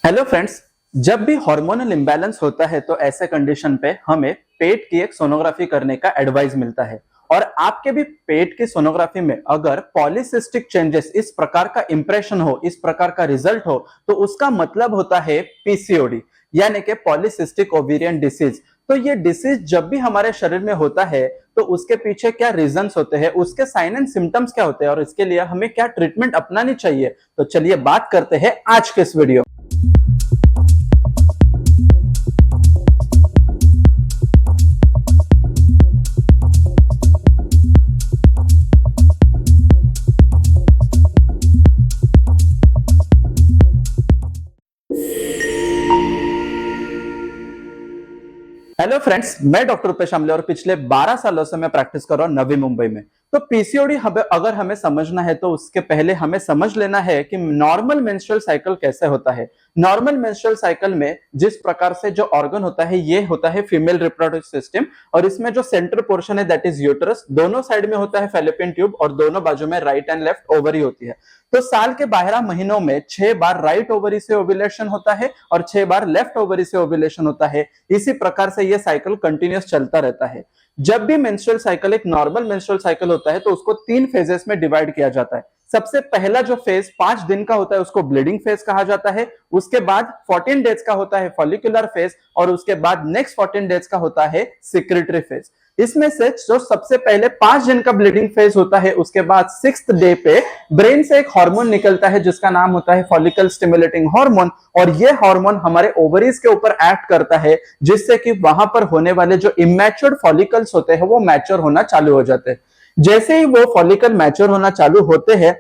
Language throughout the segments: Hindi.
Hello friends. जब भी हार्मोनल इंबैलेंस होता है तो ऐसे कंडीशन पे हमें पेट की एक सोनोग्राफी करने का एडवाइस मिलता है। और आपके भी पेट की सोनोग्राफी में अगर पॉलीसिस्टिक चेंजेस इस प्रकार का इंप्रेशन हो, इस प्रकार का रिजल्ट हो, तो उसका मतलब होता है पीसीओडी, यानी कि पॉलीसिस्टिक ओवेरियन डिसीज। तो ये डिसीज जब भी हमारे शरीर में होता है तो उसके पीछे क्या रीजंस होते हैं, उसके साइन एंड सिम्टम्स क्या होते हैं और इसके लिए हमें क्या ट्रीटमेंट अपनानी चाहिए, तो चलिए बात करते हैं आज के इस वीडियो। हेलो फ्रेंड्स, मैं डॉक्टर रुपेश आमले और पिछले 12 सालों से मैं प्रैक्टिस कर रहा हूं नवी मुंबई में। तो पीसीओडी अगर हमें समझना है तो उसके पहले हमें समझ लेना है कि नॉर्मल मेंस्ट्रुअल साइकिल कैसे होता है। नॉर्मल मेंस्ट्रुअल साइकिल में जिस प्रकार से जो ऑर्गन होता है ये होता है फीमेल रिप्रोडक्टिव सिस्टम, और इसमें जो सेंट्रल पोर्शन है दैट इज यूटरस, दोनों साइड में होता है फैलोपियन ट्यूब और दोनों बाजू में राइट एंड लेफ्ट ओवरी होती है। तो साल के 12 महीनों में 6 बार राइट ओवरी से ओव्यूलेशन होता है और 6 बार लेफ्ट ओवरी से ओव्यूलेशन होता है। इसी प्रकार से ये साइकिल कंटिन्यूअस चलता रहता है। जब भी मेंस्ट्रुअल साइकिल एक नॉर्मल मेंस्ट्रुअल साइकिल होता है तो उसको 3 फेजेस में डिवाइड किया जाता है। सबसे पहला जो फेज 5 दिन का होता है उसको ब्लीडिंग फेज कहा जाता है। उसके बाद 14 डेज का होता है फॉलिकुलर फेज और उसके बाद नेक्स्ट 14 डेज का होता है सिक्रेटरी फेज। इसमें से जो सबसे पहले 5 दिन का ब्लीडिंग फेज होता है उसके बाद 6th डे पे ब्रेन से एक हार्मोन निकलता है जिसका नाम होता है फॉलिकल स्टिमुलेटिंग हार्मोन, और ये हार्मोन हमारे ओवरीज के ऊपर एक्ट करता है जिससे कि वहां पर होने वाले जो इमैच्योर्ड फॉलिकल्स होते हैं वो मैच्योर होना चालू हो जाते हैं। जैसे ही वो फॉलिकल मैच्योर होना चालू होते हैं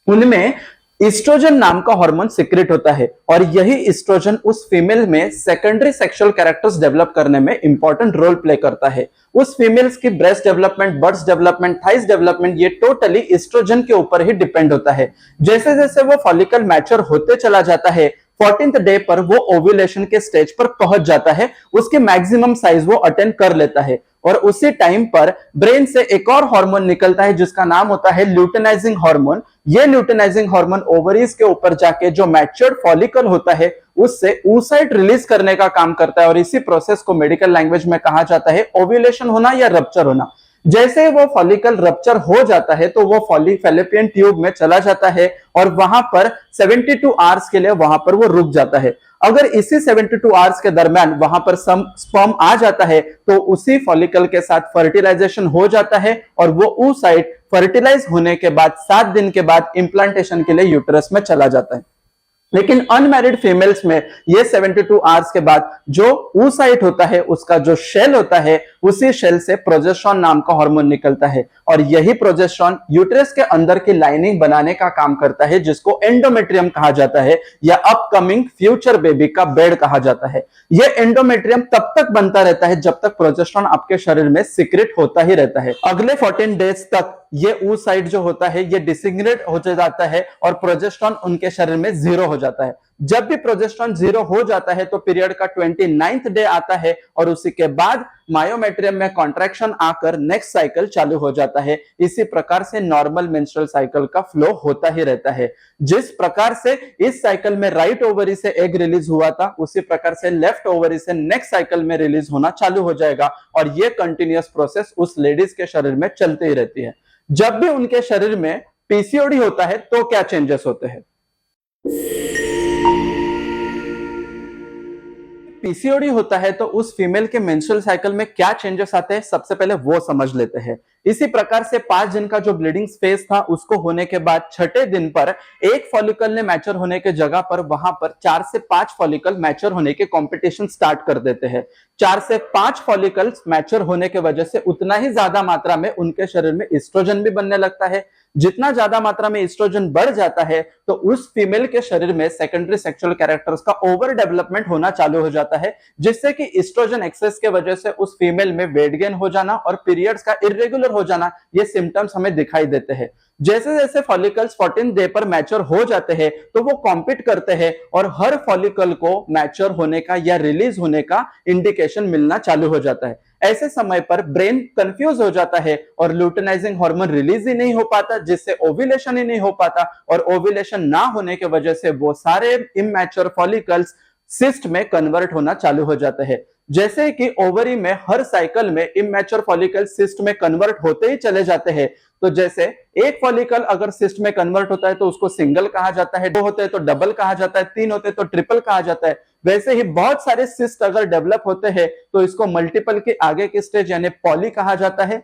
उनमें ईस्ट्रोजन नाम का हार्मोन सिक्रेट होता है, और यही ईस्ट्रोजन उस फीमेल में सेकेंडरी सेक्सुअल कैरेक्टर्स डेवलप करने में इंपॉर्टेंट रोल प्ले करता है। उस फीमेल्स की breast development, birds development, thighs development ये टोटली ईस्ट्रोजन के ऊपर ही डिपेंड होता है। जैसे जैसे वो फॉलिकल मैच्योर होते चला जाता है 14th डे पर वो ओव्यूलेशन के स्टेज पर पहुंच जाता है, उसके मैक्सिमम साइज वो अटेंड कर लेता है। और उसी टाइम पर ब्रेन से एक और हार्मोन निकलता है जिसका नाम होता है ल्यूटेनाइजिंग हार्मोन। ये ल्यूटेनाइजिंग हार्मोन ओवरीज के ऊपर जाके जो मैच्योर्ड फॉलिकल होता है उससे oocyte रिलीज करने का काम करता है, और इसी प्रोसेस को मेडिकल लैंग्वेज में कहा जाता है ओव्यूलेशन होना या रप्चर होना। जैसे वो फॉलिकल रप्चर हो जाता है तो वो फैलोपियन ट्यूब में चला जाता है और वहां पर 72 आवर्स के लिए वहां पर वो रुक जाता है। अगर इसी 72 आवर्स के दरमियान वहां पर स्पर्म आ जाता है तो उसी फॉलिकल के साथ फर्टिलाइजेशन हो जाता है और वो oocyte फर्टिलाइज होने के बाद 7 दिन के बाद इंप्लांटेशन के लिए यूटरस में चला जाता है। लेकिन अनमैरिड फीमेल्स में ये 72 आवर्स के बाद जो oocyte होता है उसका जो शेल होता है उसी शेल से प्रोजेस्टेरॉन नाम का हार्मोन निकलता है, और यही प्रोजेस्टेरॉन यूट्रस के अंदर की लाइनिंग बनाने का काम करता है जिसको एंडोमेट्रियम कहा जाता है या अपकमिंग फ्यूचर बेबी का बेड कहा जाता है। यह एंडोमेट्रियम तब तक बनता रहता है जब तक प्रोजेस्टेरॉन आपके शरीर में सीक्रेट होता ही रहता है। अगले 14 डेज तक ये oocyte जो होता है ये डिसिग्नेट हो जाता है और प्रोजेस्टेरॉन उनके शरीर में 0 हो जाता है। जब भी प्रोजेस्टेरॉन 0 हो जाता है तो पीरियड का 29th डे आता है और उसी के बाद मायोमेट्रियम में कॉन्ट्रैक्शन आकर नेक्स्ट साइकिल चालू हो जाता है। इसी प्रकार से नॉर्मल मेंस्ट्रुअल साइकिल का फ्लो होता ही रहता है। जिस प्रकार से इस साइकिल में राइट ओवरी से एग रिलीज हुआ था उसी प्रकार से लेफ्ट ओवरी से नेक्स्ट साइकिल में रिलीज होना चालू हो जाएगा, और ये कंटिन्यूअस प्रोसेस उस लेडीज के शरीर में चलती ही रहती है। जब भी उनके शरीर में पीसीओडी होता है तो क्या चेंजेस होते हैं? पीसीओडी होता है तो उस फीमेल के मेंस्ट्रुअल साइकिल में क्या चेंजेस आते हैं सबसे पहले वो समझ लेते हैं। इसी प्रकार से 5 दिन का जो ब्लीडिंग फेज था उसको होने के बाद 6ठे दिन पर एक फॉलिकल ने मैच्योर होने के जगह पर वहां पर 4 से 5 फॉलिकल मैच्योर होने के कंपटीशन स्टार्ट कर देते हैं। 4 से 5 फॉलिकल्स मैच्योर होने के वजह से उतना ही ज्यादा मात्रा में उनके शरीर में ईस्ट्रोजन भी बनने लगता है। जितना ज्यादा मात्रा में ईस्ट्रोजन बढ़ जाता है तो उस फीमेल के शरीर में सेकेंडरी सेक्सुअल कैरेक्टर्स का ओवर डेवलपमेंट होना चालू हो जाता है, जिससे कि ईस्ट्रोजन एक्सेस के वजह से उस फीमेल में वेट गेन हो जाना और पीरियड्स का इरेगुलर हो जाना ये सिम्टम्स हमें दिखाई देते हैं। जैसे जैसे फॉलिकल्स 14 डे पर मैच्योर हो जाते हैं तो वो कॉम्पीट करते हैं और हर फॉलिकल को मैच्योर होने का या रिलीज होने का इंडिकेशन मिलना चालू हो जाता है। ऐसे समय पर ब्रेन कंफ्यूज हो जाता है और ल्यूटिनाइजिंग हार्मोन रिलीज ही नहीं हो पाता, जिससे ओव्यूलेशन ही नहीं हो पाता, और ओव्यूलेशन ना होने की वजह से वो सारे इमैच्योर फॉलिकल्स सिस्ट में कन्वर्ट होना चालू हो जाते हैं। जैसे कि ओवरी में हर साइकिल में इमैच्योर फॉलिकल सिस्ट में कन्वर्ट होते ही चले जाते हैं। तो जैसे एक फॉलिकल अगर सिस्ट में कन्वर्ट होता है तो उसको सिंगल कहा जाता है, 2 होते हैं तो डबल कहा जाता है, 3 होते हैं तो ट्रिपल कहा जाता है। वैसे ही बहुत सारे सिस्ट अगर डेवलप होते हैं तो इसको मल्टीपल के आगे की स्टेज यानी पॉली कहा जाता है।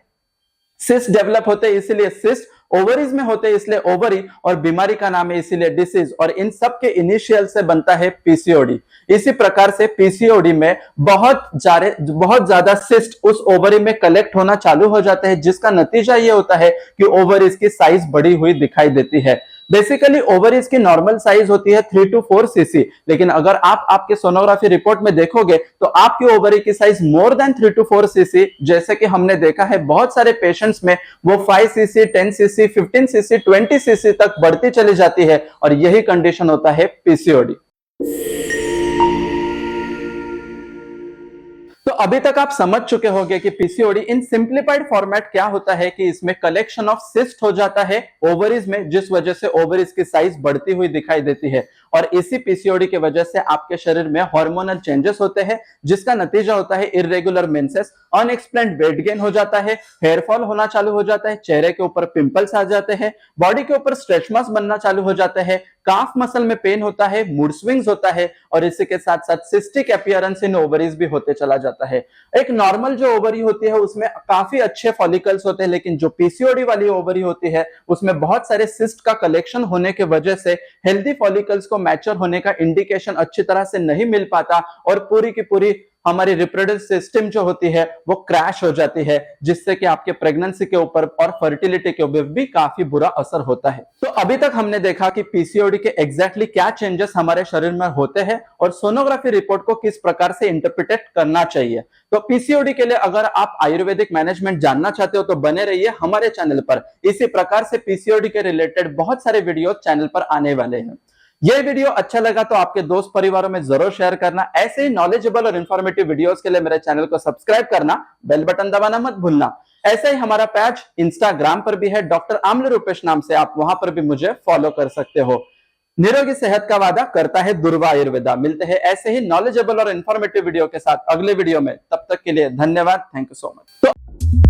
सिस्ट डेवलप होते हैं इसीलिए सिस्ट, ओवरीज में होते हैं इसलिए ओवरी, और बीमारी का नाम है इसीलिए डिसीज, और इन सब के इनिशियल से बनता है पीसीओडी। इसी प्रकार से पीसीओडी में बहुत ज्यादा सिस्ट उस ओवरी में कलेक्ट होना चालू हो जाते हैं, जिसका नतीजा ये होता है कि ओवरीज की साइज बड़ी हुई दिखाई देती है। बेसिकली ओवरीज की नॉर्मल साइज होती है 3 to 4 सीसी, लेकिन अगर आप आपके सोनोग्राफी रिपोर्ट में देखोगे तो आपकी ओवरी की size more than 3 to 4 CC, जैसे कि हमने देखा है बहुत सारे पेशेंट्स में वो 5 सीसी, 10 सीसी, 15 सीसी, 20 सीसी तक बढ़ती चली जाती है, और यही कंडीशन होता है पीसीओडी। तो अभी तक आप समझ चुके होंगे कि पीसीओडी इन सिंप्लीफाइड फॉर्मेट क्या होता है, कि इसमें कलेक्शन ऑफ सिस्ट हो जाता है ओवरीज में, जिस वजह से ओवरीज की साइज बढ़ती हुई दिखाई देती है, और इसी पीसीओडी की वजह से आपके शरीर में हार्मोनल चेंजेस होते हैं, जिसका नतीजा होता है irregular menses, unexplained weight gain हो जाता है, हेयर फॉल होना चालू हो जाता है, चेहरे के ऊपर पिंपल्स आ जाते हैं, बॉडी के ऊपर स्ट्रेच मार्क्स बनना चालू हो जाते हैं, काफ मसल में पेन होता है, मूड स्विंग्स होता है, और इसी के साथ साथ सिस्टिक अपीयरेंस इन ओवरीज भी होते चला जाता है। एक नॉर्मल जो ओवरी होती है उसमें काफी अच्छे फॉलिकल्स होते हैं, लेकिन जो पीसीओडी वाली ओवरी होती है उसमें बहुत सारे सिस्ट का कलेक्शन होने की वजह से हेल्दी फॉलिकल्स को मैच्योर होने का इंडिकेशन अच्छी तरह से नहीं मिल पाता, और पूरी की पूरी हमारी रिप्रोडक्टिव सिस्टम जो होती है वो क्रैश हो जाती है, जिससे कि आपके प्रेगनेंसी के ऊपर और फर्टिलिटी के ऊपर भी काफी बुरा असर होता है। तो अभी तक हमने देखा कि पीसीओडी के एग्जैक्टली क्या चेंजेस हमारे शरीर में होते हैं और सोनोग्राफी रिपोर्ट को किस प्रकार से इंटरप्रिटेट करना चाहिए। तो पीसीओडी के लिए अगर आप आयुर्वेदिक मैनेजमेंट जानना चाहते हो तो बने रहिए हमारे चैनल पर। इसी प्रकार से पीसीओडी के रिलेटेड बहुत सारे वीडियो चैनल पर आने वाले हैं। ये वीडियो अच्छा लगा तो आपके दोस्त परिवारों में जरूर शेयर करना। ऐसे ही नॉलेजेबल और इन्फॉर्मेटिव वीडियोस के लिए मेरे चैनल को सब्सक्राइब करना, बेल बटन दबाना मत भूलना। ऐसे ही हमारा पेज इंस्टाग्राम पर भी है, डॉक्टर आम्ल रूपेश नाम से, आप वहां पर भी मुझे फॉलो कर सकते हो। निरोगी सेहत का वादा करता है दुर्वा आयुर्वेदा। मिलते हैं ऐसे ही नॉलेजेबल और इन्फॉर्मेटिव वीडियो के साथ अगले वीडियो में, तब तक के लिए धन्यवाद, थैंक यू सो मच।